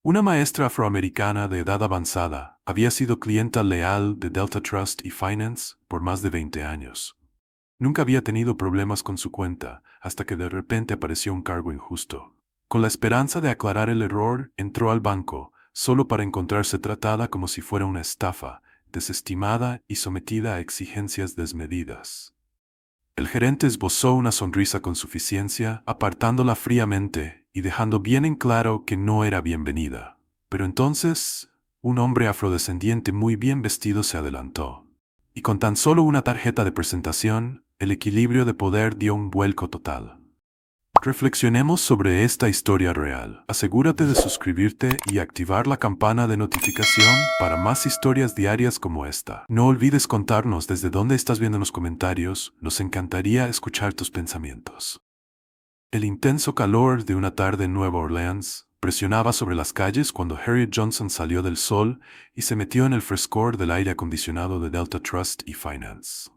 Una maestra afroamericana de edad avanzada había sido clienta leal de Delta Trust y Finance por más de 20 años. Nunca había tenido problemas con su cuenta hasta que de repente apareció un cargo injusto. Con la esperanza de aclarar el error, entró al banco, solo para encontrarse tratada como si fuera una estafa, desestimada y sometida a exigencias desmedidas. El gerente esbozó una sonrisa con suficiencia, apartándola fríamente y dejando bien en claro que no era bienvenida. Pero entonces, un hombre afrodescendiente muy bien vestido se adelantó. Y con tan solo una tarjeta de presentación, el equilibrio de poder dio un vuelco total. Reflexionemos sobre esta historia real. Asegúrate de suscribirte y activar la campana de notificación para más historias diarias como esta. No olvides contarnos desde dónde estás viendo en los comentarios, nos encantaría escuchar tus pensamientos. El intenso calor de una tarde en Nueva Orleans presionaba sobre las calles cuando Harriet Johnson salió del sol y se metió en el frescor del aire acondicionado de Delta Trust y Finance.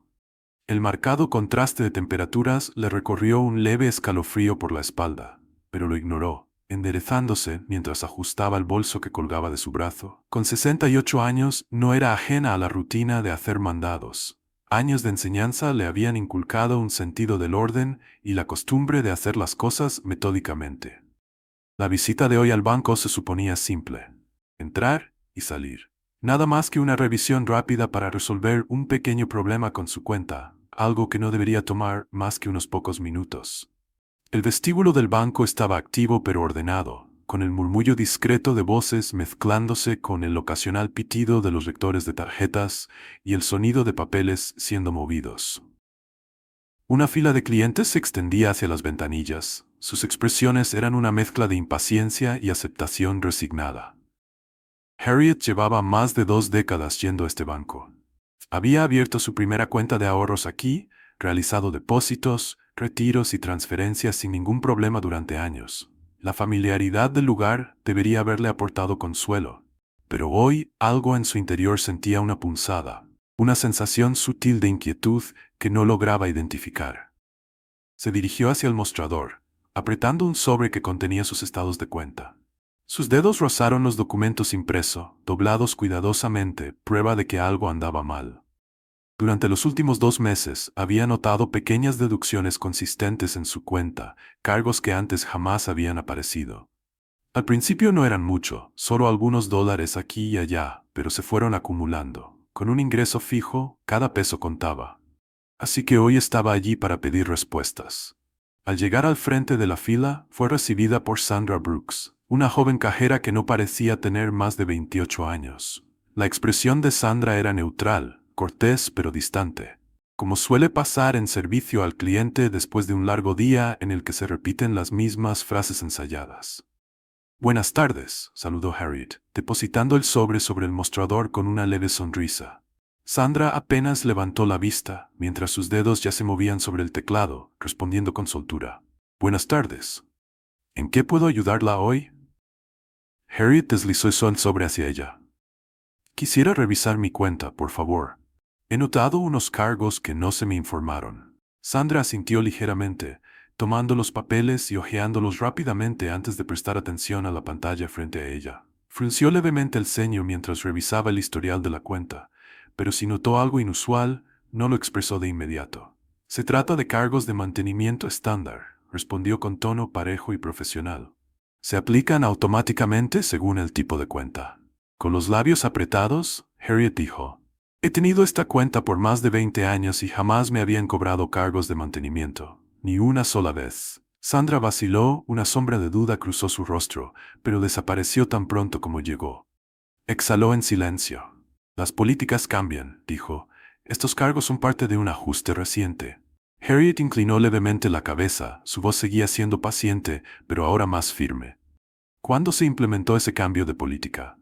El marcado contraste de temperaturas le recorrió un leve escalofrío por la espalda, pero lo ignoró, enderezándose mientras ajustaba el bolso que colgaba de su brazo. Con 68 años no era ajena a la rutina de hacer mandados. Años de enseñanza le habían inculcado un sentido del orden y la costumbre de hacer las cosas metódicamente. La visita de hoy al banco se suponía simple: entrar y salir. Nada más que una revisión rápida para resolver un pequeño problema con su cuenta, algo que no debería tomar más que unos pocos minutos. El vestíbulo del banco estaba activo pero ordenado, con el murmullo discreto de voces mezclándose con el ocasional pitido de los lectores de tarjetas y el sonido de papeles siendo movidos. Una fila de clientes se extendía hacia las ventanillas. Sus expresiones eran una mezcla de impaciencia y aceptación resignada. Harriet llevaba más de 2 décadas yendo a este banco. Había abierto su primera cuenta de ahorros aquí, realizado depósitos, retiros y transferencias sin ningún problema durante años. La familiaridad del lugar debería haberle aportado consuelo, pero hoy algo en su interior sentía una punzada, una sensación sutil de inquietud que no lograba identificar. Se dirigió hacia el mostrador, apretando un sobre que contenía sus estados de cuenta. Sus dedos rozaron los documentos impresos, doblados cuidadosamente, prueba de que algo andaba mal. Durante los últimos 2 meses había notado pequeñas deducciones consistentes en su cuenta, cargos que antes jamás habían aparecido. Al principio no eran mucho, solo algunos dólares aquí y allá, pero se fueron acumulando. Con un ingreso fijo, cada peso contaba. Así que hoy estaba allí para pedir respuestas. Al llegar al frente de la fila, fue recibida por Sandra Brooks, una joven cajera que no parecía tener más de 28 años. La expresión de Sandra era neutral, cortés pero distante, como suele pasar en servicio al cliente después de un largo día en el que se repiten las mismas frases ensayadas. «Buenas tardes», saludó Harriet, depositando el sobre el mostrador con una leve sonrisa. Sandra apenas levantó la vista, mientras sus dedos ya se movían sobre el teclado, respondiendo con soltura. «Buenas tardes. ¿En qué puedo ayudarla hoy?» Harriet deslizó el sobre hacia ella. «Quisiera revisar mi cuenta, por favor. He notado unos cargos que no se me informaron». Sandra asintió ligeramente, tomando los papeles y hojeándolos rápidamente antes de prestar atención a la pantalla frente a ella. Frunció levemente el ceño mientras revisaba el historial de la cuenta, pero si notó algo inusual, no lo expresó de inmediato. «Se trata de cargos de mantenimiento estándar», respondió con tono parejo y profesional. «Se aplican automáticamente según el tipo de cuenta». Con los labios apretados, Harriet dijo: «He tenido esta cuenta por más de 20 años y jamás me habían cobrado cargos de mantenimiento, ni una sola vez». Sandra vaciló, una sombra de duda cruzó su rostro, pero desapareció tan pronto como llegó. Exhaló en silencio. «Las políticas cambian», dijo. «Estos cargos son parte de un ajuste reciente». Harriet inclinó levemente la cabeza, su voz seguía siendo paciente, pero ahora más firme. «¿Cuándo se implementó ese cambio de política?»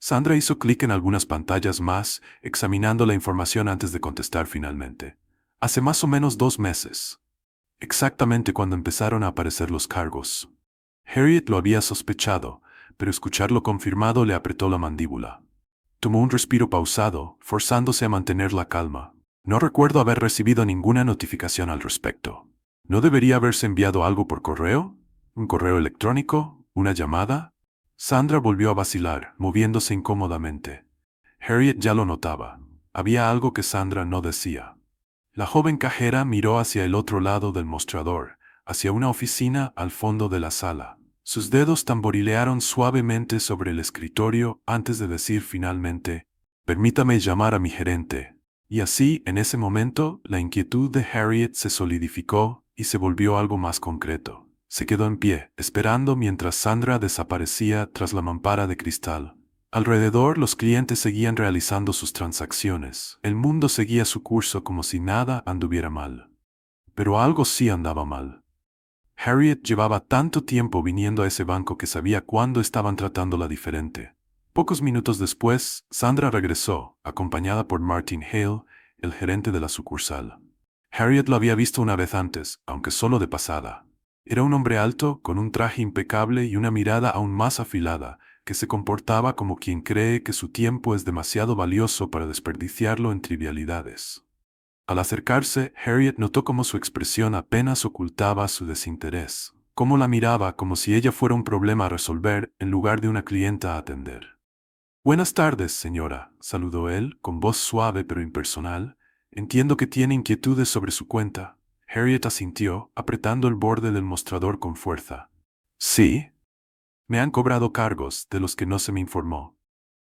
Sandra hizo clic en algunas pantallas más, examinando la información antes de contestar finalmente. «Hace más o menos 2 meses. Exactamente cuando empezaron a aparecer los cargos». Harriet lo había sospechado, pero escucharlo confirmado le apretó la mandíbula. Tomó un respiro pausado, forzándose a mantener la calma. «No recuerdo haber recibido ninguna notificación al respecto». «¿No debería haberse enviado algo por correo? ¿Un correo electrónico? ¿Una llamada?» Sandra volvió a vacilar, moviéndose incómodamente. Harriet ya lo notaba. Había algo que Sandra no decía. La joven cajera miró hacia el otro lado del mostrador, hacia una oficina al fondo de la sala. Sus dedos tamborilearon suavemente sobre el escritorio antes de decir finalmente, «Permítame llamar a mi gerente». Y así, en ese momento, la inquietud de Harriet se solidificó y se volvió algo más concreto. Se quedó en pie, esperando mientras Sandra desaparecía tras la mampara de cristal. Alrededor, los clientes seguían realizando sus transacciones. El mundo seguía su curso como si nada anduviera mal. Pero algo sí andaba mal. Harriet llevaba tanto tiempo viniendo a ese banco que sabía cuándo estaban tratándola diferente. Pocos minutos después, Sandra regresó, acompañada por Martin Hale, el gerente de la sucursal. Harriet lo había visto una vez antes, aunque solo de pasada. Era un hombre alto, con un traje impecable y una mirada aún más afilada, que se comportaba como quien cree que su tiempo es demasiado valioso para desperdiciarlo en trivialidades. Al acercarse, Harriet notó cómo su expresión apenas ocultaba su desinterés, cómo la miraba como si ella fuera un problema a resolver en lugar de una clienta a atender. «Buenas tardes, señora», saludó él, con voz suave pero impersonal. «Entiendo que tiene inquietudes sobre su cuenta». Harriet asintió, apretando el borde del mostrador con fuerza. «Sí. Me han cobrado cargos de los que no se me informó.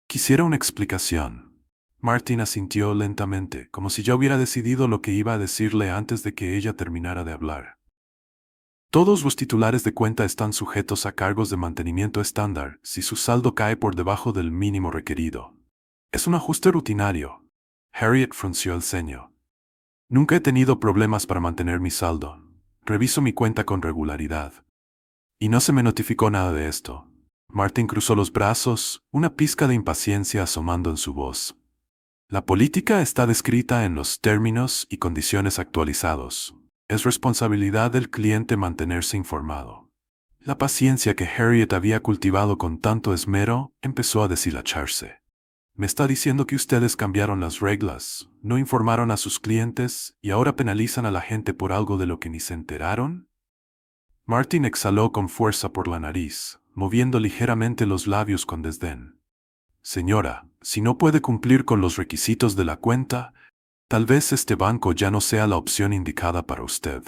Quisiera una explicación». Martin asintió lentamente, como si ya hubiera decidido lo que iba a decirle antes de que ella terminara de hablar. «Todos los titulares de cuenta están sujetos a cargos de mantenimiento estándar si su saldo cae por debajo del mínimo requerido. Es un ajuste rutinario». Harriet frunció el ceño. «Nunca he tenido problemas para mantener mi saldo. Reviso mi cuenta con regularidad. Y no se me notificó nada de esto». Martin cruzó los brazos, una pizca de impaciencia asomando en su voz. «La política está descrita en los términos y condiciones actualizados. Es responsabilidad del cliente mantenerse informado». La paciencia que Harriet había cultivado con tanto esmero empezó a deshilacharse. «¿Me está diciendo que ustedes cambiaron las reglas, no informaron a sus clientes y ahora penalizan a la gente por algo de lo que ni se enteraron?» Martin exhaló con fuerza por la nariz, moviendo ligeramente los labios con desdén. «Señora, si no puede cumplir con los requisitos de la cuenta, tal vez este banco ya no sea la opción indicada para usted».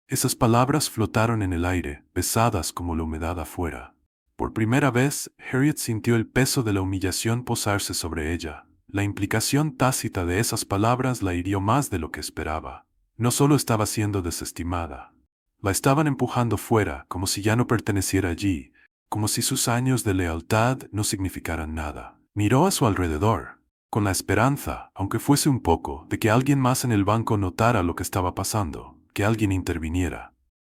Esas palabras flotaron en el aire, pesadas como la humedad afuera. Por primera vez, Harriet sintió el peso de la humillación posarse sobre ella. La implicación tácita de esas palabras la hirió más de lo que esperaba. No solo estaba siendo desestimada. La estaban empujando fuera, como si ya no perteneciera allí, como si sus años de lealtad no significaran nada. Miró a su alrededor, con la esperanza, aunque fuese un poco, de que alguien más en el banco notara lo que estaba pasando, que alguien interviniera.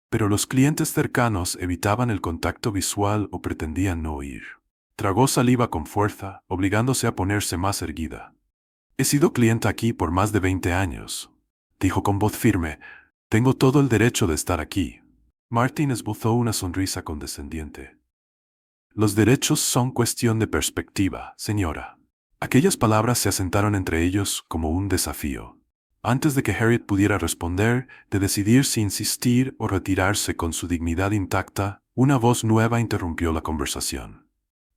Pero los clientes cercanos evitaban el contacto visual o pretendían no oír. Tragó saliva con fuerza, obligándose a ponerse más erguida. «He sido clienta aquí por más de 20 años», dijo con voz firme. «Tengo todo el derecho de estar aquí». Martin esbozó una sonrisa condescendiente. «Los derechos son cuestión de perspectiva, señora». Aquellas palabras se asentaron entre ellos como un desafío. Antes de que Harriet pudiera responder, de decidir si insistir o retirarse con su dignidad intacta, una voz nueva interrumpió la conversación.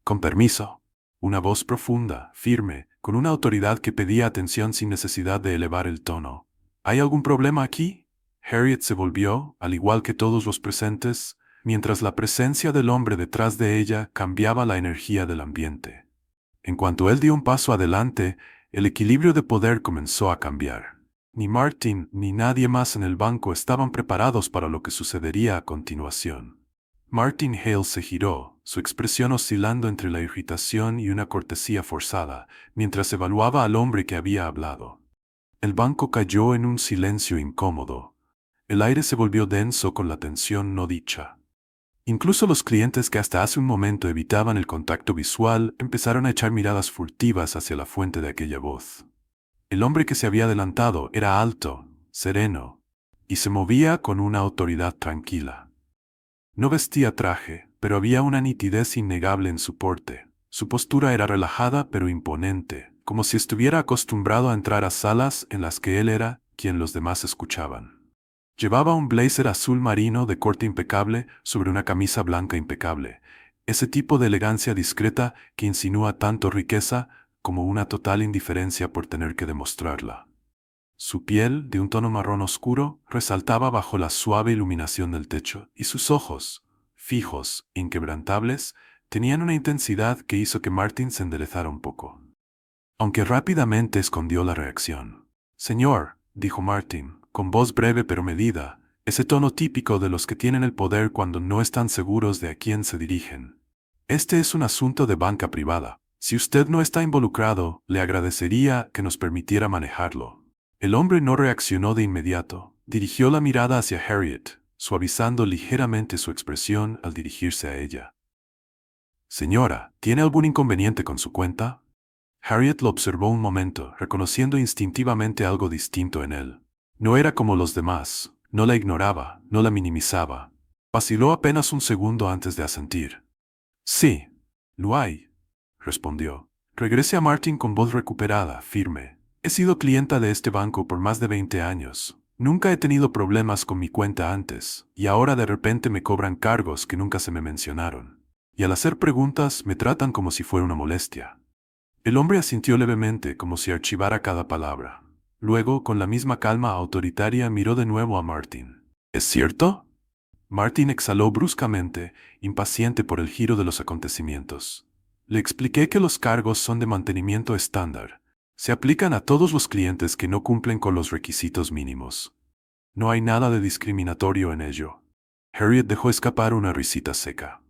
«Con permiso». Una voz profunda, firme, con una autoridad que pedía atención sin necesidad de elevar el tono. «¿Hay algún problema aquí?» Harriet se volvió, al igual que todos los presentes, mientras la presencia del hombre detrás de ella cambiaba la energía del ambiente. En cuanto él dio un paso adelante, el equilibrio de poder comenzó a cambiar. Ni Martin ni nadie más en el banco estaban preparados para lo que sucedería a continuación. Martin Hale se giró, su expresión oscilando entre la irritación y una cortesía forzada, mientras evaluaba al hombre que había hablado. El banco cayó en un silencio incómodo. El aire se volvió denso con la tensión no dicha. Incluso los clientes que hasta hace un momento evitaban el contacto visual empezaron a echar miradas furtivas hacia la fuente de aquella voz. El hombre que se había adelantado era alto, sereno, y se movía con una autoridad tranquila. No vestía traje, pero había una nitidez innegable en su porte. Su postura era relajada pero imponente, como si estuviera acostumbrado a entrar a salas en las que él era quien los demás escuchaban. Llevaba un blazer azul marino de corte impecable sobre una camisa blanca impecable. Ese tipo de elegancia discreta que insinúa tanto riqueza como una total indiferencia por tener que demostrarla. Su piel, de un tono marrón oscuro, resaltaba bajo la suave iluminación del techo, y sus ojos, fijos, inquebrantables, tenían una intensidad que hizo que Martin se enderezara un poco. Aunque rápidamente escondió la reacción. «Señor», dijo Martin, con voz breve pero medida, ese tono típico de los que tienen el poder cuando no están seguros de a quién se dirigen. «Este es un asunto de banca privada. Si usted no está involucrado, le agradecería que nos permitiera manejarlo». El hombre no reaccionó de inmediato. Dirigió la mirada hacia Harriet, suavizando ligeramente su expresión al dirigirse a ella. «Señora, ¿tiene algún inconveniente con su cuenta?» Harriet lo observó un momento, reconociendo instintivamente algo distinto en él. No era como los demás, no la ignoraba, no la minimizaba. Vaciló apenas un segundo antes de asentir. «Sí, lo hay», respondió. Regrese a Martin con voz recuperada, firme. «He sido clienta de este banco por más de 20 años. Nunca he tenido problemas con mi cuenta antes, y ahora de repente me cobran cargos que nunca se me mencionaron. Y al hacer preguntas me tratan como si fuera una molestia». El hombre asintió levemente, como si archivara cada palabra. Luego, con la misma calma autoritaria, miró de nuevo a Martin. «¿Es cierto?» Martin exhaló bruscamente, impaciente por el giro de los acontecimientos. Le expliqué que los cargos son de mantenimiento estándar. Se aplican a todos los clientes que no cumplen con los requisitos mínimos. No hay nada de discriminatorio en ello. Harriet dejó escapar una risita seca.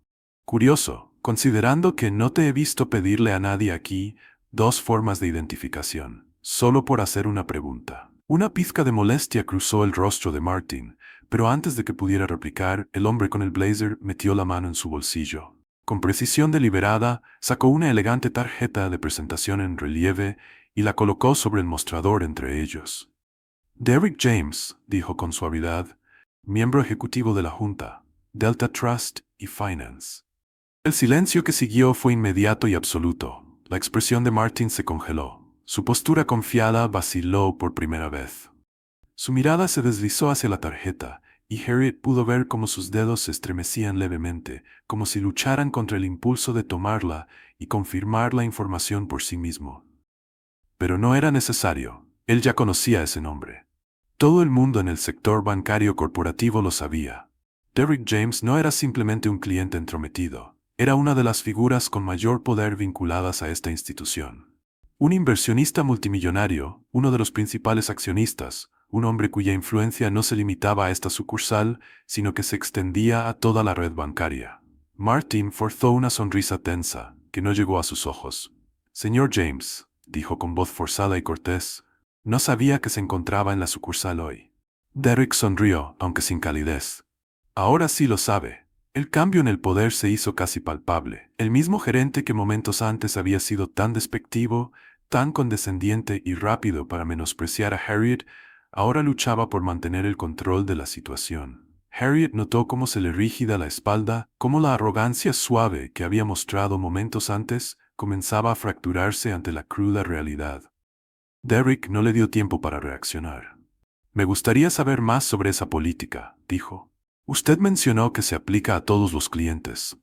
«Curioso, considerando que no te he visto pedirle a nadie aquí 2 formas de identificación, solo por hacer una pregunta». Una pizca de molestia cruzó el rostro de Martin, pero antes de que pudiera replicar, el hombre con el blazer metió la mano en su bolsillo. Con precisión deliberada, sacó una elegante tarjeta de presentación en relieve y la colocó sobre el mostrador entre ellos. «Derrick James», dijo con suavidad, «miembro ejecutivo de la Junta, Delta Trust y Finance». El silencio que siguió fue inmediato y absoluto. La expresión de Martin se congeló. Su postura confiada vaciló por primera vez. Su mirada se deslizó hacia la tarjeta, y Harriet pudo ver cómo sus dedos se estremecían levemente, como si lucharan contra el impulso de tomarla y confirmar la información por sí mismo. Pero no era necesario. Él ya conocía ese nombre. Todo el mundo en el sector bancario corporativo lo sabía. Derrick James no era simplemente un cliente entrometido. Era una de las figuras con mayor poder vinculadas a esta institución. Un inversionista multimillonario, uno de los principales accionistas, un hombre cuya influencia no se limitaba a esta sucursal, sino que se extendía a toda la red bancaria. Martin forzó una sonrisa tensa, que no llegó a sus ojos. «Señor James», dijo con voz forzada y cortés, «no sabía que se encontraba en la sucursal hoy». Derrick sonrió, aunque sin calidez. «Ahora sí lo sabe». El cambio en el poder se hizo casi palpable. El mismo gerente que momentos antes había sido tan despectivo, tan condescendiente y rápido para menospreciar a Harriet, ahora luchaba por mantener el control de la situación. Harriet notó cómo se le rígida la espalda, cómo la arrogancia suave que había mostrado momentos antes comenzaba a fracturarse ante la cruda realidad. Derrick no le dio tiempo para reaccionar. «Me gustaría saber más sobre esa política», dijo. «Usted mencionó que se aplica a todos los clientes.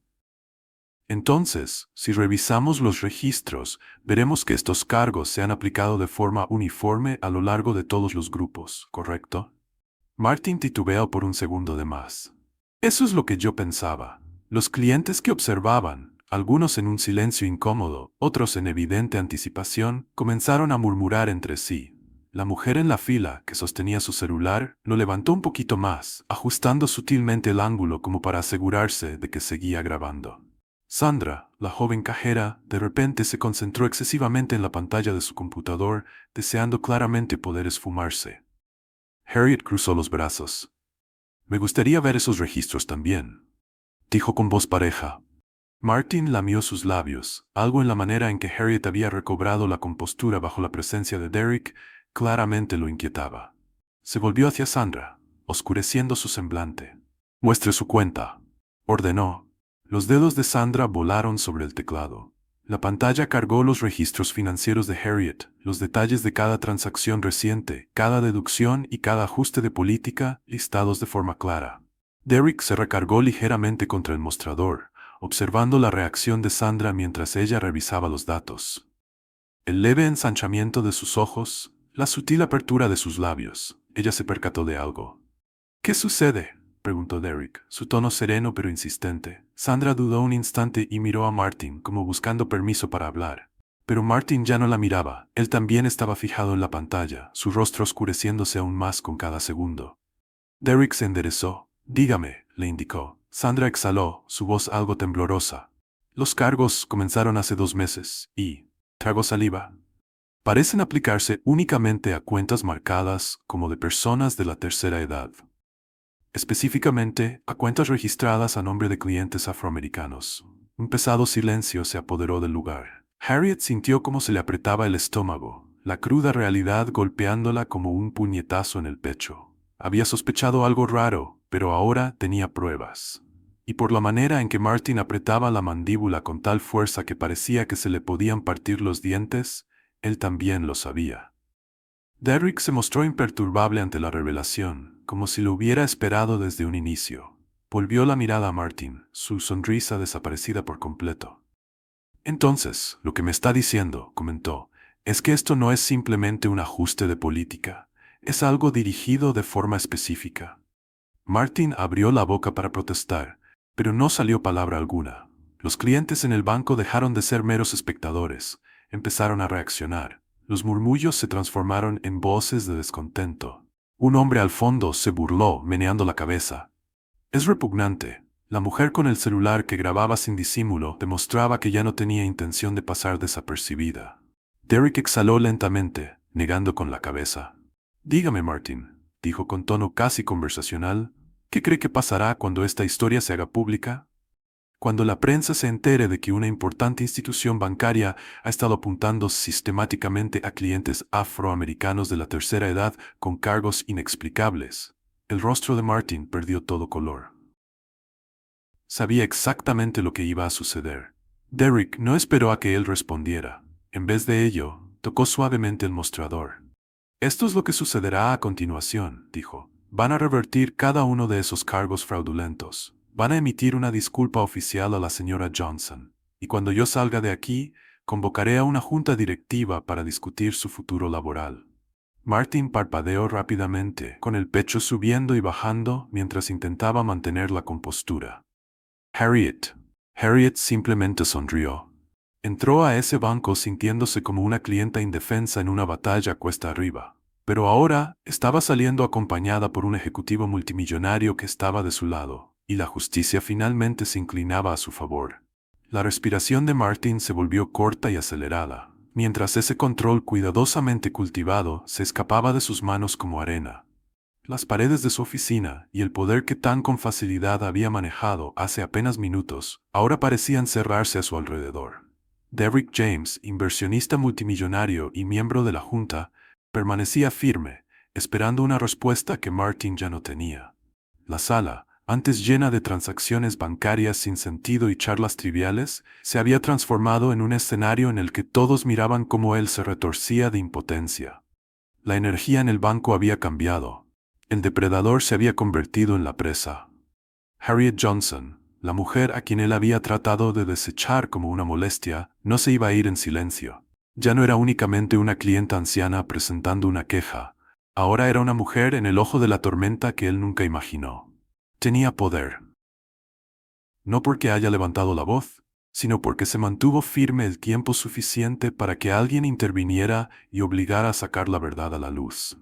Entonces, si revisamos los registros, veremos que estos cargos se han aplicado de forma uniforme a lo largo de todos los grupos, ¿correcto?» Martin titubeó por un segundo de más. «Eso es lo que yo pensaba». Los clientes que observaban, algunos en un silencio incómodo, otros en evidente anticipación, comenzaron a murmurar entre sí. La mujer en la fila, que sostenía su celular, lo levantó un poquito más, ajustando sutilmente el ángulo como para asegurarse de que seguía grabando. Sandra, la joven cajera, de repente se concentró excesivamente en la pantalla de su computador, deseando claramente poder esfumarse. Harriet cruzó los brazos. «Me gustaría ver esos registros también», dijo con voz pareja. Martin lamió sus labios. Algo en la manera en que Harriet había recobrado la compostura bajo la presencia de Derrick claramente lo inquietaba. Se volvió hacia Sandra, oscureciendo su semblante. «Muestre su cuenta», ordenó. Los dedos de Sandra volaron sobre el teclado. La pantalla cargó los registros financieros de Harriet, los detalles de cada transacción reciente, cada deducción y cada ajuste de política listados de forma clara. Derrick se recargó ligeramente contra el mostrador, observando la reacción de Sandra mientras ella revisaba los datos. El leve ensanchamiento de sus ojos, la sutil apertura de sus labios. Ella se percató de algo. ¿Qué sucede?, preguntó Derek, su tono sereno pero insistente. Sandra dudó un instante y miró a Martin como buscando permiso para hablar. Pero Martin ya no la miraba. Él también estaba fijado en la pantalla, su rostro oscureciéndose aún más con cada segundo. Derek se enderezó. Dígame, le indicó. Sandra exhaló, su voz algo temblorosa. Los cargos comenzaron hace 2 meses y... tragó saliva. Parecen aplicarse únicamente a cuentas marcadas como de personas de la tercera edad. Específicamente, a cuentas registradas a nombre de clientes afroamericanos. Un pesado silencio se apoderó del lugar. Harriet sintió cómo se le apretaba el estómago, la cruda realidad golpeándola como un puñetazo en el pecho. Había sospechado algo raro, pero ahora tenía pruebas. Y por la manera en que Martin apretaba la mandíbula con tal fuerza que parecía que se le podían partir los dientes, él también lo sabía. Derek se mostró imperturbable ante la revelación, como si lo hubiera esperado desde un inicio. Volvió la mirada a Martin, su sonrisa desaparecida por completo. Entonces, lo que me está diciendo, comentó, es que esto no es simplemente un ajuste de política, es algo dirigido de forma específica. Martin abrió la boca para protestar, pero no salió palabra alguna. Los clientes en el banco dejaron de ser meros espectadores, empezaron a reaccionar. Los murmullos se transformaron en voces de descontento. Un hombre al fondo se burló, meneando la cabeza. Es repugnante. La mujer con el celular que grababa sin disimulo demostraba que ya no tenía intención de pasar desapercibida. Derek exhaló lentamente, negando con la cabeza. Dígame, Martin, dijo con tono casi conversacional, ¿qué cree que pasará cuando esta historia se haga pública? Cuando la prensa se entere de que una importante institución bancaria ha estado apuntando sistemáticamente a clientes afroamericanos de la tercera edad con cargos inexplicables. El rostro de Martin perdió todo color. Sabía exactamente lo que iba a suceder. Derek no esperó a que él respondiera. En vez de ello, tocó suavemente el mostrador. Esto es lo que sucederá a continuación, dijo. Van a revertir cada uno de esos cargos fraudulentos. Van a emitir una disculpa oficial a la señora Johnson. Y cuando yo salga de aquí, convocaré a una junta directiva para discutir su futuro laboral. Martin parpadeó rápidamente, con el pecho subiendo y bajando mientras intentaba mantener la compostura. Harriet simplemente sonrió. Entró a ese banco sintiéndose como una clienta indefensa en una batalla cuesta arriba. Pero ahora estaba saliendo acompañada por un ejecutivo multimillonario que estaba de su lado, y la justicia finalmente se inclinaba a su favor. La respiración de Martin se volvió corta y acelerada, mientras ese control cuidadosamente cultivado se escapaba de sus manos como arena. Las paredes de su oficina y el poder que tan con facilidad había manejado hace apenas minutos, ahora parecían cerrarse a su alrededor. Derrick James, inversionista multimillonario y miembro de la Junta, permanecía firme, esperando una respuesta que Martin ya no tenía. La sala, antes llena de transacciones bancarias sin sentido y charlas triviales, se había transformado en un escenario en el que todos miraban cómo él se retorcía de impotencia. La energía en el banco había cambiado. El depredador se había convertido en la presa. Harriet Johnson, la mujer a quien él había tratado de desechar como una molestia, no se iba a ir en silencio. Ya no era únicamente una clienta anciana presentando una queja. Ahora era una mujer en el ojo de la tormenta que él nunca imaginó. Tenía poder. No porque haya levantado la voz, sino porque se mantuvo firme el tiempo suficiente para que alguien interviniera y obligara a sacar la verdad a la luz.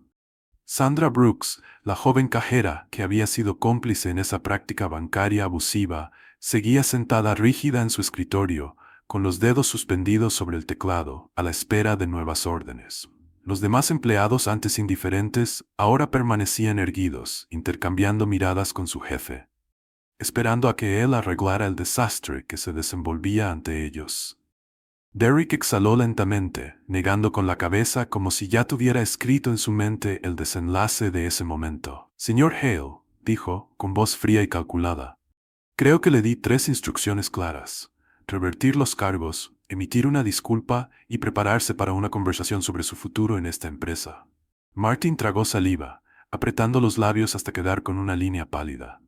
Sandra Brooks, la joven cajera que había sido cómplice en esa práctica bancaria abusiva, seguía sentada rígida en su escritorio, con los dedos suspendidos sobre el teclado, a la espera de nuevas órdenes. Los demás empleados antes indiferentes ahora permanecían erguidos, intercambiando miradas con su jefe, esperando a que él arreglara el desastre que se desenvolvía ante ellos. Derek exhaló lentamente, negando con la cabeza como si ya tuviera escrito en su mente el desenlace de ese momento. Señor Hale, dijo, con voz fría y calculada. Creo que le di 3 instrucciones claras. Revertir los cargos, emitir una disculpa y prepararse para una conversación sobre su futuro en esta empresa. Martin tragó saliva, apretando los labios hasta quedar con una línea pálida.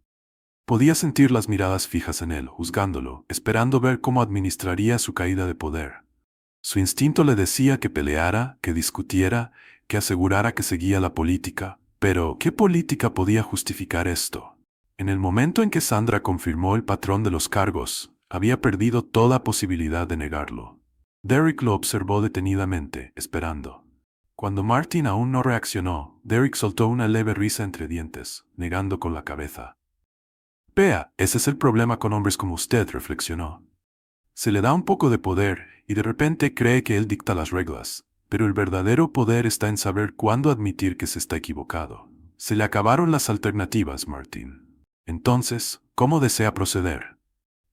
Podía sentir las miradas fijas en él, juzgándolo, esperando ver cómo administraría su caída de poder. Su instinto le decía que peleara, que discutiera, que asegurara que seguía la política. Pero, ¿qué política podía justificar esto? En el momento en que Sandra confirmó el patrón de los cargos, había perdido toda posibilidad de negarlo. Derek lo observó detenidamente, esperando. Cuando Martin aún no reaccionó, Derek soltó una leve risa entre dientes, negando con la cabeza. Vea, ese es el problema con hombres como usted, reflexionó. Se le da un poco de poder, y de repente cree que él dicta las reglas, pero el verdadero poder está en saber cuándo admitir que se está equivocado. Se le acabaron las alternativas, Martin. Entonces, ¿cómo desea proceder?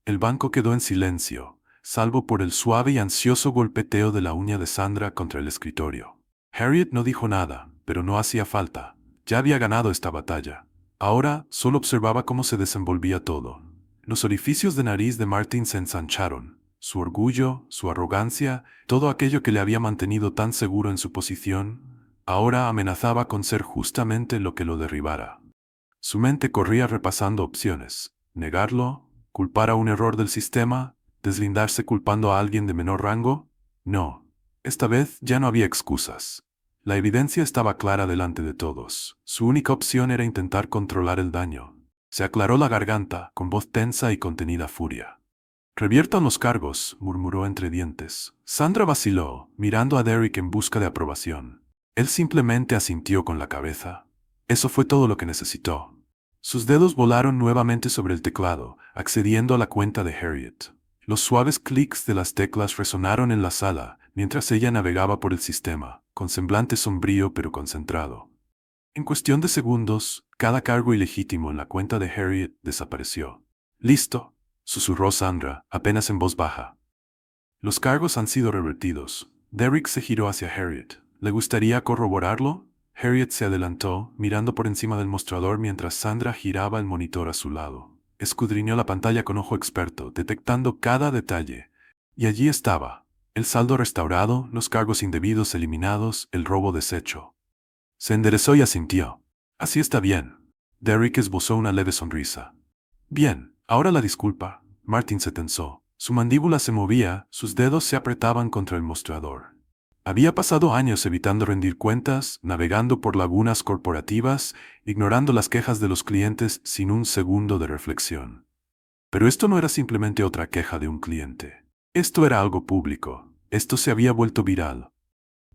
El banco quedó en silencio, salvo por el suave y ansioso golpeteo de la uña de Sandra contra el escritorio. Harriet no dijo nada, pero no hacía falta. Ya había ganado esta batalla. Ahora solo observaba cómo se desenvolvía todo. Los orificios de nariz de Martin se ensancharon. Su orgullo, su arrogancia, todo aquello que le había mantenido tan seguro en su posición, ahora amenazaba con ser justamente lo que lo derribara. Su mente corría repasando opciones. Negarlo, culpar a un error del sistema, deslindarse culpando a alguien de menor rango. No, esta vez ya no había excusas. La evidencia estaba clara delante de todos. Su única opción era intentar controlar el daño. Se aclaró la garganta, con voz tensa y contenida furia. «Reviertan los cargos», murmuró entre dientes. Sandra vaciló, mirando a Derek en busca de aprobación. Él simplemente asintió con la cabeza. Eso fue todo lo que necesitó. Sus dedos volaron nuevamente sobre el teclado, accediendo a la cuenta de Harriet. Los suaves clics de las teclas resonaron en la sala, mientras ella navegaba por el sistema, con semblante sombrío pero concentrado. En cuestión de segundos, cada cargo ilegítimo en la cuenta de Harriet desapareció. «Listo», susurró Sandra, apenas en voz baja. «Los cargos han sido revertidos». Derek se giró hacia Harriet. «¿Le gustaría corroborarlo?» Harriet se adelantó, mirando por encima del mostrador mientras Sandra giraba el monitor a su lado. Escudriñó la pantalla con ojo experto, detectando cada detalle. Y allí estaba. El saldo restaurado, los cargos indebidos eliminados, el robo deshecho. Se enderezó y asintió. «Así está bien». Derek esbozó una leve sonrisa. «Bien, ahora la disculpa». Martin se tensó. Su mandíbula se movía, sus dedos se apretaban contra el mostrador. Había pasado años evitando rendir cuentas, navegando por lagunas corporativas, ignorando las quejas de los clientes sin un segundo de reflexión. Pero esto no era simplemente otra queja de un cliente. Esto era algo público. Esto se había vuelto viral.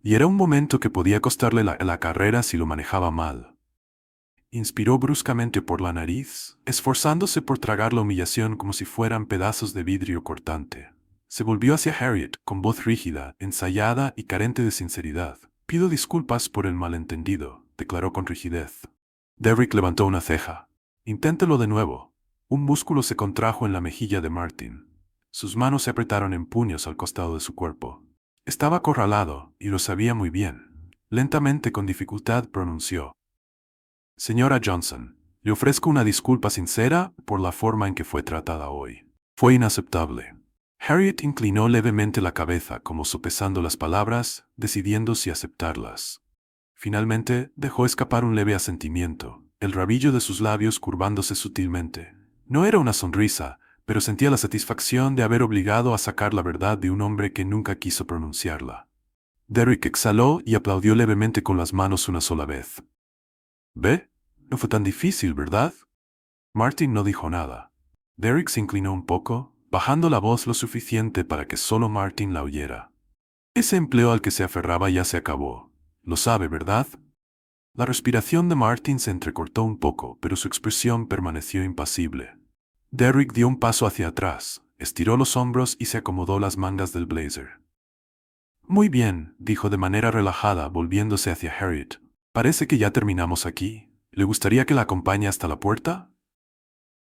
Y era un momento que podía costarle la carrera si lo manejaba mal. Inspiró bruscamente por la nariz, esforzándose por tragar la humillación como si fueran pedazos de vidrio cortante. Se volvió hacia Harriet, con voz rígida, ensayada y carente de sinceridad. «Pido disculpas por el malentendido», declaró con rigidez. Derek levantó una ceja. «Inténtelo de nuevo». Un músculo se contrajo en la mejilla de Martin. Sus manos se apretaron en puños al costado de su cuerpo. Estaba acorralado, y lo sabía muy bien. Lentamente, con dificultad, pronunció: «Señora Johnson, le ofrezco una disculpa sincera por la forma en que fue tratada hoy. Fue inaceptable». Harriet inclinó levemente la cabeza como sopesando las palabras, decidiendo si aceptarlas. Finalmente, dejó escapar un leve asentimiento, el rabillo de sus labios curvándose sutilmente. No era una sonrisa, pero sentía la satisfacción de haber obligado a sacar la verdad de un hombre que nunca quiso pronunciarla. Derek exhaló y aplaudió levemente con las manos una sola vez. «¿Ve? No fue tan difícil, ¿verdad?» Martin no dijo nada. Derek se inclinó un poco, bajando la voz lo suficiente para que solo Martin la oyera. «Ese empleo al que se aferraba ya se acabó. Lo sabe, ¿verdad?» La respiración de Martin se entrecortó un poco, pero su expresión permaneció impasible. Derek dio un paso hacia atrás, estiró los hombros y se acomodó las mangas del blazer. «Muy bien», dijo de manera relajada, volviéndose hacia Harriet. «Parece que ya terminamos aquí. ¿Le gustaría que la acompañe hasta la puerta?»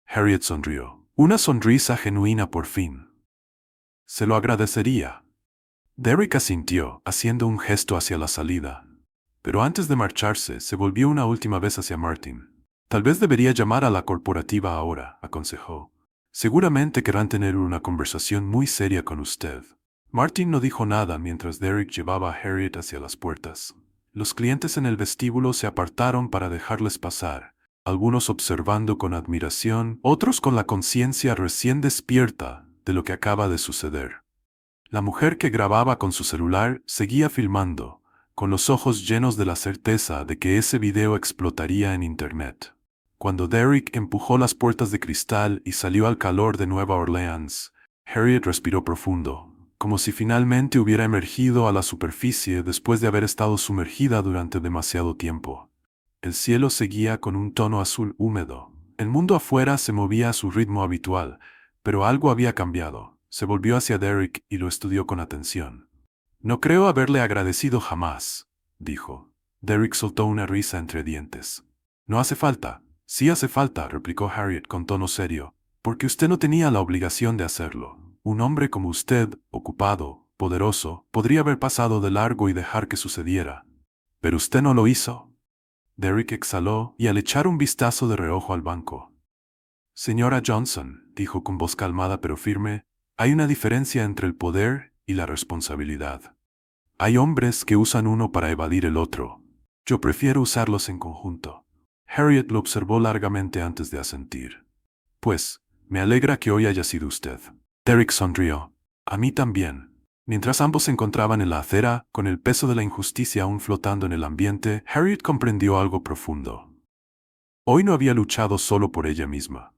Harriet sonrió. Una sonrisa genuina por fin. «Se lo agradecería». Derek asintió, haciendo un gesto hacia la salida. Pero antes de marcharse, se volvió una última vez hacia Martin. «Tal vez debería llamar a la corporativa ahora», aconsejó. «Seguramente querrán tener una conversación muy seria con usted». Martin no dijo nada mientras Derek llevaba a Harriet hacia las puertas. Los clientes en el vestíbulo se apartaron para dejarles pasar, algunos observando con admiración, otros con la conciencia recién despierta de lo que acaba de suceder. La mujer que grababa con su celular seguía filmando, con los ojos llenos de la certeza de que ese video explotaría en Internet. Cuando Derek empujó las puertas de cristal y salió al calor de Nueva Orleans, Harriet respiró profundo, como si finalmente hubiera emergido a la superficie después de haber estado sumergida durante demasiado tiempo. El cielo seguía con un tono azul húmedo. El mundo afuera se movía a su ritmo habitual, pero algo había cambiado. Se volvió hacia Derek y lo estudió con atención. No creo haberle agradecido jamás, dijo. Derek soltó una risa entre dientes. No hace falta. Sí hace falta, replicó Harriet con tono serio, porque usted no tenía la obligación de hacerlo. Un hombre como usted, ocupado, poderoso, podría haber pasado de largo y dejar que sucediera. Pero usted no lo hizo. Derek exhaló y al echar un vistazo de reojo al banco. Señora Johnson, dijo con voz calmada pero firme, hay una diferencia entre el poder y la responsabilidad. Hay hombres que usan uno para evadir el otro. Yo prefiero usarlos en conjunto. Harriet lo observó largamente antes de asentir. Pues, me alegra que hoy haya sido usted. Derek sonrió. A mí también. Mientras ambos se encontraban en la acera, con el peso de la injusticia aún flotando en el ambiente, Harriet comprendió algo profundo. Hoy no había luchado solo por ella misma.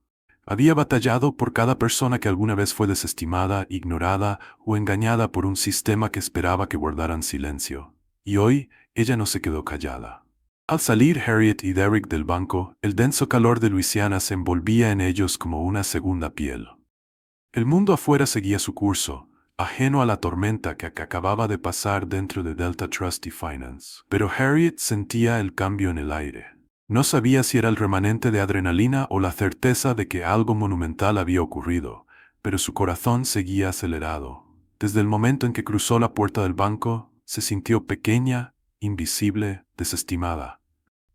Había batallado por cada persona que alguna vez fue desestimada, ignorada o engañada por un sistema que esperaba que guardaran silencio. Y hoy, ella no se quedó callada. Al salir Harriet y Derek del banco, el denso calor de Luisiana se envolvía en ellos como una segunda piel. El mundo afuera seguía su curso, ajeno a la tormenta que acababa de pasar dentro de Delta Trust y Finance. Pero Harriet sentía el cambio en el aire. No sabía si era el remanente de adrenalina o la certeza de que algo monumental había ocurrido, pero su corazón seguía acelerado. Desde el momento en que cruzó la puerta del banco, se sintió pequeña, invisible, desestimada.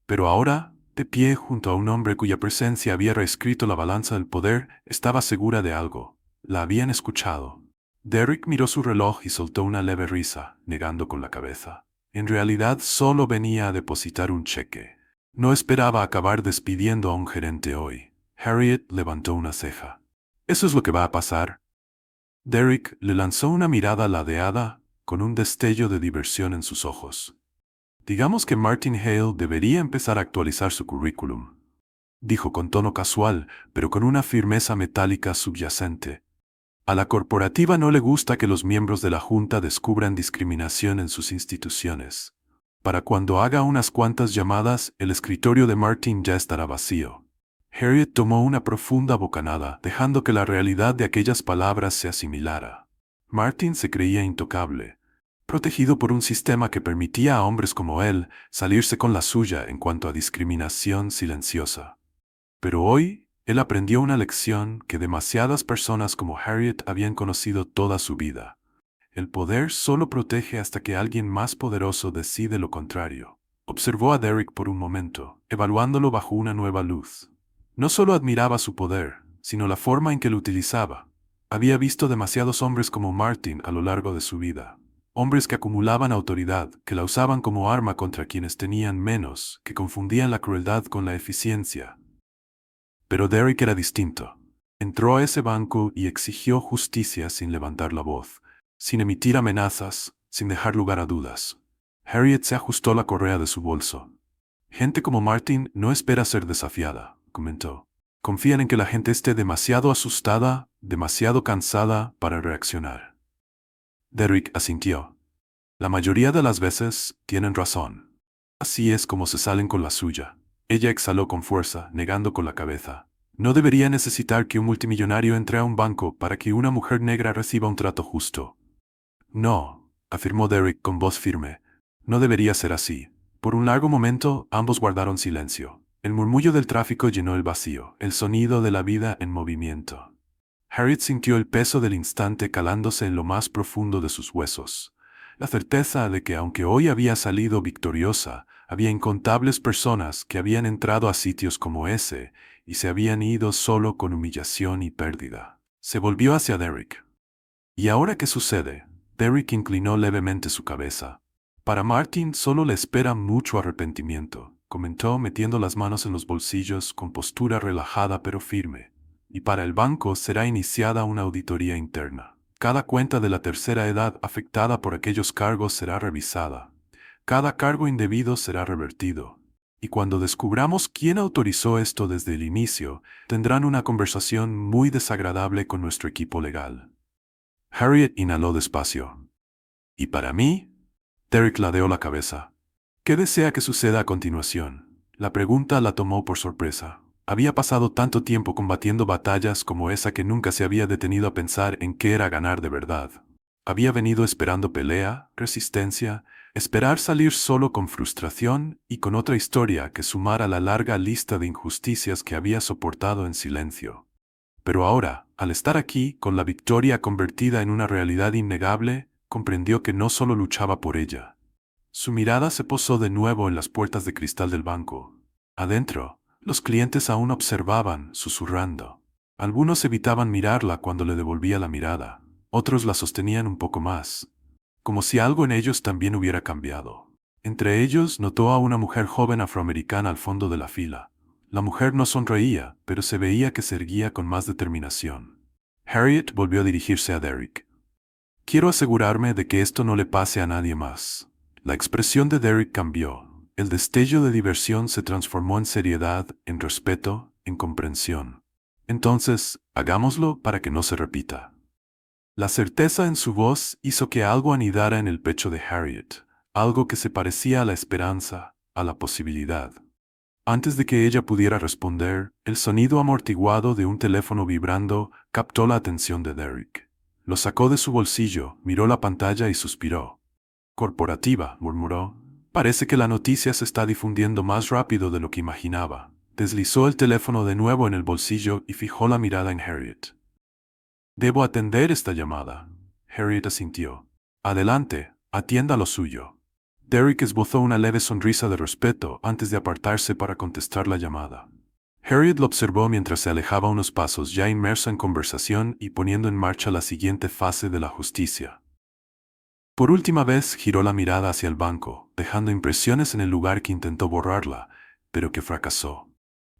Pero ahora, de pie junto a un hombre cuya presencia había reescrito la balanza del poder, estaba segura de algo. La habían escuchado. Derek miró su reloj y soltó una leve risa, negando con la cabeza. En realidad solo venía a depositar un cheque. No esperaba acabar despidiendo a un gerente hoy. Harriet levantó una ceja. ¿Eso es lo que va a pasar? Derek le lanzó una mirada ladeada, con un destello de diversión en sus ojos. Digamos que Martin Hale debería empezar a actualizar su currículum, dijo con tono casual, pero con una firmeza metálica subyacente. A la corporativa no le gusta que los miembros de la junta descubran discriminación en sus instituciones. Para cuando haga unas cuantas llamadas, el escritorio de Martin ya estará vacío. Harriet tomó una profunda bocanada, dejando que la realidad de aquellas palabras se asimilara. Martin se creía intocable, protegido por un sistema que permitía a hombres como él salirse con la suya en cuanto a discriminación silenciosa. Pero hoy, él aprendió una lección que demasiadas personas como Harriet habían conocido toda su vida. El poder solo protege hasta que alguien más poderoso decide lo contrario. Observó a Derek por un momento, evaluándolo bajo una nueva luz. No solo admiraba su poder, sino la forma en que lo utilizaba. Había visto demasiados hombres como Martin a lo largo de su vida. Hombres que acumulaban autoridad, que la usaban como arma contra quienes tenían menos, que confundían la crueldad con la eficiencia. Pero Derek era distinto. Entró a ese banco y exigió justicia sin levantar la voz, sin emitir amenazas, sin dejar lugar a dudas. Harriet se ajustó la correa de su bolso. Gente como Martin no espera ser desafiada, comentó. Confían en que la gente esté demasiado asustada, demasiado cansada para reaccionar. Derek asintió. La mayoría de las veces tienen razón. Así es como se salen con la suya. Ella exhaló con fuerza, negando con la cabeza. No debería necesitar que un multimillonario entre a un banco para que una mujer negra reciba un trato justo. No, afirmó Derek con voz firme. No debería ser así. Por un largo momento, ambos guardaron silencio. El murmullo del tráfico llenó el vacío, el sonido de la vida en movimiento. Harriet sintió el peso del instante calándose en lo más profundo de sus huesos. La certeza de que aunque hoy había salido victoriosa, había incontables personas que habían entrado a sitios como ese y se habían ido solo con humillación y pérdida. Se volvió hacia Derek. ¿Y ahora qué sucede? Derek inclinó levemente su cabeza. Para Martin solo le espera mucho arrepentimiento, comentó metiendo las manos en los bolsillos con postura relajada pero firme. Y para el banco será iniciada una auditoría interna. Cada cuenta de la tercera edad afectada por aquellos cargos será revisada. Cada cargo indebido será revertido. Y cuando descubramos quién autorizó esto desde el inicio, tendrán una conversación muy desagradable con nuestro equipo legal. Harriet inhaló despacio. ¿Y para mí? Derek ladeó la cabeza. ¿Qué desea que suceda a continuación? La pregunta la tomó por sorpresa. Había pasado tanto tiempo combatiendo batallas como esa que nunca se había detenido a pensar en qué era ganar de verdad. Había venido esperando pelea, resistencia, esperar salir solo con frustración y con otra historia que sumara la larga lista de injusticias que había soportado en silencio. Pero ahora, al estar aquí, con la victoria convertida en una realidad innegable, comprendió que no solo luchaba por ella. Su mirada se posó de nuevo en las puertas de cristal del banco. Adentro, los clientes aún observaban, susurrando. Algunos evitaban mirarla cuando le devolvía la mirada. Otros la sostenían un poco más, como si algo en ellos también hubiera cambiado. Entre ellos notó a una mujer joven afroamericana al fondo de la fila. La mujer no sonreía, pero se veía que se erguía con más determinación. Harriet volvió a dirigirse a Derek. Quiero asegurarme de que esto no le pase a nadie más. La expresión de Derek cambió. El destello de diversión se transformó en seriedad, en respeto, en comprensión. Entonces, hagámoslo para que no se repita. La certeza en su voz hizo que algo anidara en el pecho de Harriet, algo que se parecía a la esperanza, a la posibilidad. Antes de que ella pudiera responder, el sonido amortiguado de un teléfono vibrando captó la atención de Derek. Lo sacó de su bolsillo, miró la pantalla y suspiró. Corporativa, murmuró. Parece que la noticia se está difundiendo más rápido de lo que imaginaba. Deslizó el teléfono de nuevo en el bolsillo y fijó la mirada en Harriet. Debo atender esta llamada. Harriet asintió. Adelante, atienda lo suyo. Derek esbozó una leve sonrisa de respeto antes de apartarse para contestar la llamada. Harriet lo observó mientras se alejaba unos pasos, ya inmersa en conversación y poniendo en marcha la siguiente fase de la justicia. Por última vez giró la mirada hacia el banco, dejando impresiones en el lugar que intentó borrarla, pero que fracasó.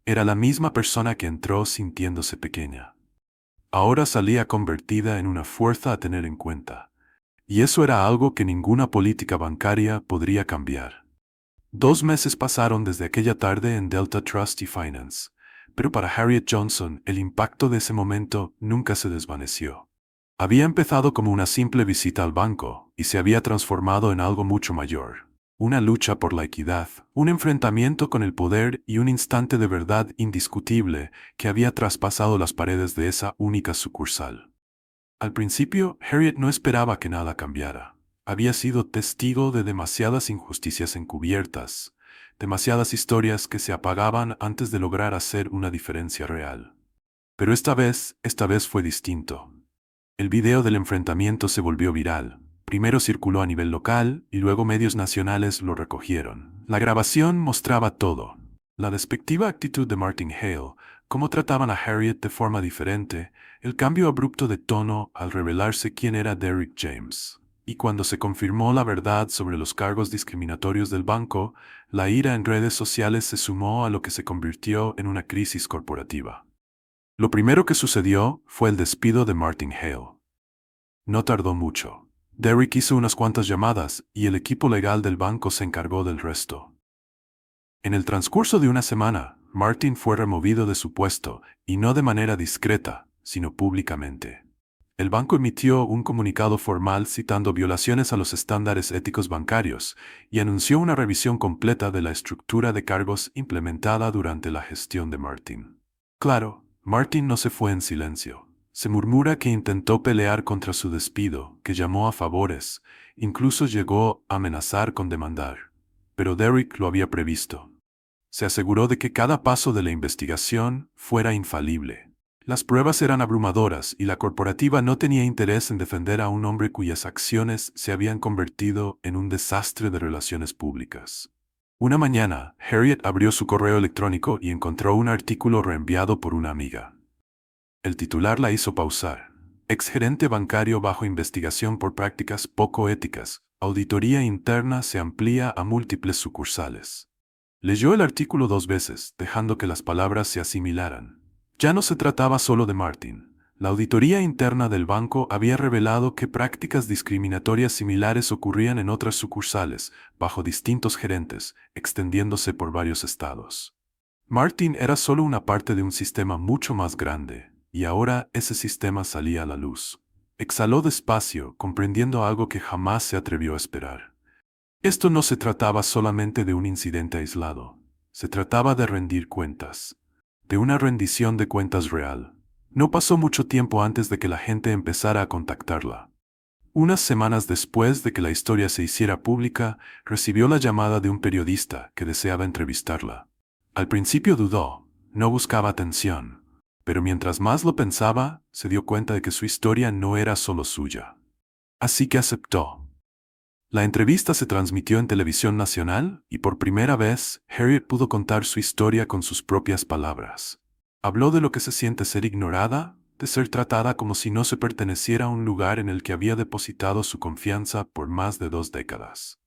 Era la misma persona que entró sintiéndose pequeña. Ahora salía convertida en una fuerza a tener en cuenta. Y eso era algo que ninguna política bancaria podría cambiar. 2 meses pasaron desde aquella tarde en Delta Trust y Finance, pero para Harriet Johnson el impacto de ese momento nunca se desvaneció. Había empezado como una simple visita al banco y se había transformado en algo mucho mayor. Una lucha por la equidad, un enfrentamiento con el poder y un instante de verdad indiscutible que había traspasado las paredes de esa única sucursal. Al principio, Harriet no esperaba que nada cambiara. Había sido testigo de demasiadas injusticias encubiertas, demasiadas historias que se apagaban antes de lograr hacer una diferencia real. Pero esta vez fue distinto. El video del enfrentamiento se volvió viral. Primero circuló a nivel local y luego medios nacionales lo recogieron. La grabación mostraba todo. La despectiva actitud de Martin Hale, cómo trataban a Harriet de forma diferente, el cambio abrupto de tono al revelarse quién era Derek James. Y cuando se confirmó la verdad sobre los cargos discriminatorios del banco, la ira en redes sociales se sumó a lo que se convirtió en una crisis corporativa. Lo primero que sucedió fue el despido de Martin Hale. No tardó mucho. Derek hizo unas cuantas llamadas y el equipo legal del banco se encargó del resto. En el transcurso de una semana, Martin fue removido de su puesto, y no de manera discreta, sino públicamente. El banco emitió un comunicado formal citando violaciones a los estándares éticos bancarios y anunció una revisión completa de la estructura de cargos implementada durante la gestión de Martin. Claro, Martin no se fue en silencio. Se murmura que intentó pelear contra su despido, que llamó a favores, incluso llegó a amenazar con demandar. Pero Derek lo había previsto. Se aseguró de que cada paso de la investigación fuera infalible. Las pruebas eran abrumadoras y la corporativa no tenía interés en defender a un hombre cuyas acciones se habían convertido en un desastre de relaciones públicas. Una mañana, Harriet abrió su correo electrónico y encontró un artículo reenviado por una amiga. El titular la hizo pausar. Exgerente bancario bajo investigación por prácticas poco éticas. Auditoría interna se amplía a múltiples sucursales. Leyó el artículo 2 veces, dejando que las palabras se asimilaran. Ya no se trataba solo de Martin. La auditoría interna del banco había revelado que prácticas discriminatorias similares ocurrían en otras sucursales, bajo distintos gerentes, extendiéndose por varios estados. Martin era solo una parte de un sistema mucho más grande, y ahora ese sistema salía a la luz. Exhaló despacio, comprendiendo algo que jamás se atrevió a esperar. Esto no se trataba solamente de un incidente aislado. Se trataba de rendir cuentas. De una rendición de cuentas real. No pasó mucho tiempo antes de que la gente empezara a contactarla. Unas semanas después de que la historia se hiciera pública, recibió la llamada de un periodista que deseaba entrevistarla. Al principio dudó, no buscaba atención, pero mientras más lo pensaba, se dio cuenta de que su historia no era solo suya. Así que aceptó. La entrevista se transmitió en televisión nacional y por primera vez, Harriet pudo contar su historia con sus propias palabras. Habló de lo que se siente ser ignorada, de ser tratada como si no se perteneciera a un lugar en el que había depositado su confianza por más de 2 décadas.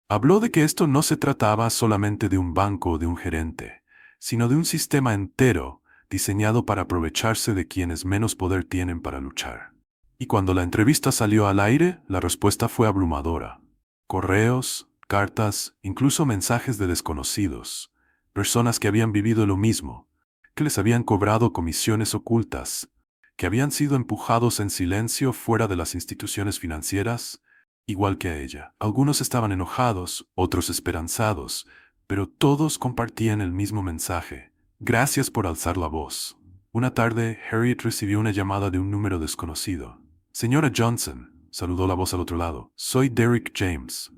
Habló de que esto no se trataba solamente de un banco o de un gerente, sino de un sistema entero diseñado para aprovecharse de quienes menos poder tienen para luchar. Y cuando la entrevista salió al aire, la respuesta fue abrumadora. Correos, cartas, incluso mensajes de desconocidos, personas que habían vivido lo mismo, que les habían cobrado comisiones ocultas, que habían sido empujados en silencio fuera de las instituciones financieras, igual que a ella. Algunos estaban enojados, otros esperanzados, pero todos compartían el mismo mensaje. Gracias por alzar la voz. Una tarde, Harriet recibió una llamada de un número desconocido. Señora Johnson, saludó la voz al otro lado. Soy Derrick James.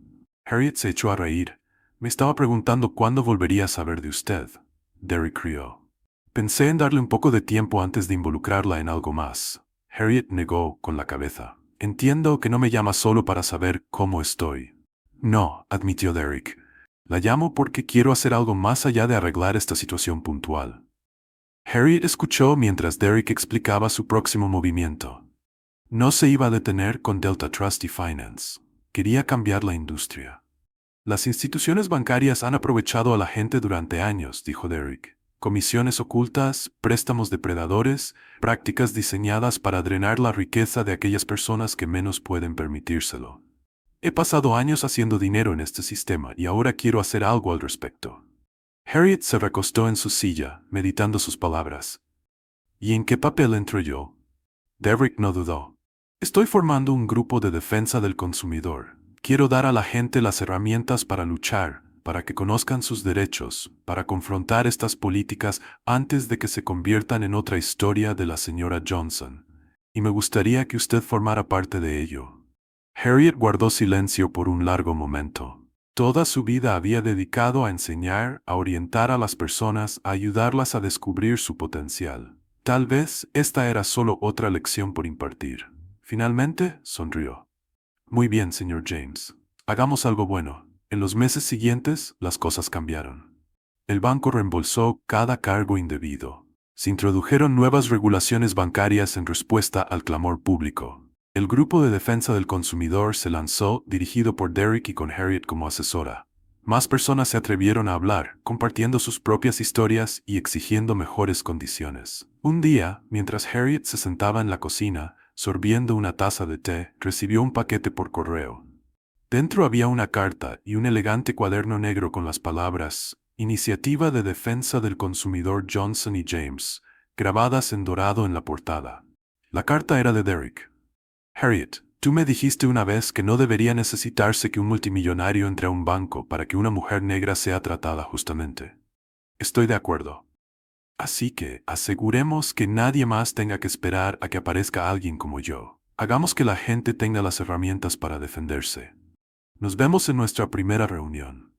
Harriet se echó a reír. Me estaba preguntando cuándo volvería a saber de usted. Derrick rió. Pensé en darle un poco de tiempo antes de involucrarla en algo más. Harriet negó con la cabeza. Entiendo que no me llama solo para saber cómo estoy. No, admitió Derrick. La llamo porque quiero hacer algo más allá de arreglar esta situación puntual. Harriet escuchó mientras Derrick explicaba su próximo movimiento. No se iba a detener con Delta Trust y Finance. Quería cambiar la industria. Las instituciones bancarias han aprovechado a la gente durante años, dijo Derrick. Comisiones ocultas, préstamos depredadores, prácticas diseñadas para drenar la riqueza de aquellas personas que menos pueden permitírselo. He pasado años haciendo dinero en este sistema y ahora quiero hacer algo al respecto. Harriet se recostó en su silla, meditando sus palabras. ¿Y en qué papel entro yo? Derrick no dudó. Estoy formando un grupo de defensa del consumidor. Quiero dar a la gente las herramientas para luchar, para que conozcan sus derechos, para confrontar estas políticas antes de que se conviertan en otra historia de la señora Johnson. Y me gustaría que usted formara parte de ello. Harriet guardó silencio por un largo momento. Toda su vida había dedicado a enseñar, a orientar a las personas, a ayudarlas a descubrir su potencial. Tal vez esta era solo otra lección por impartir. Finalmente, sonrió. Muy bien, señor James. Hagamos algo bueno. En los meses siguientes, las cosas cambiaron. El banco reembolsó cada cargo indebido. Se introdujeron nuevas regulaciones bancarias en respuesta al clamor público. El grupo de defensa del consumidor se lanzó, dirigido por Derrick y con Harriet como asesora. Más personas se atrevieron a hablar, compartiendo sus propias historias y exigiendo mejores condiciones. Un día, mientras Harriet se sentaba en la cocina, sorbiendo una taza de té, recibió un paquete por correo. Dentro había una carta y un elegante cuaderno negro con las palabras Iniciativa de Defensa del Consumidor Johnson y James, grabadas en dorado en la portada. La carta era de Derrick. Harriet, tú me dijiste una vez que no debería necesitarse que un multimillonario entre a un banco para que una mujer negra sea tratada justamente. Estoy de acuerdo. Así que aseguremos que nadie más tenga que esperar a que aparezca alguien como yo. Hagamos que la gente tenga las herramientas para defenderse. Nos vemos en nuestra primera reunión.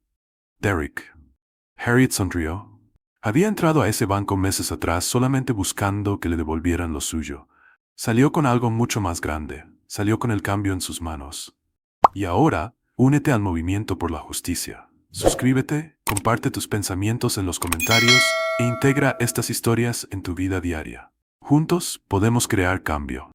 Derrick. Harriet sonrió. Había entrado a ese banco meses atrás solamente buscando que le devolvieran lo suyo. Salió con algo mucho más grande. Salió con el cambio en sus manos. Y ahora, únete al movimiento por la justicia. Suscríbete, comparte tus pensamientos en los comentarios e integra estas historias en tu vida diaria. Juntos podemos crear cambio.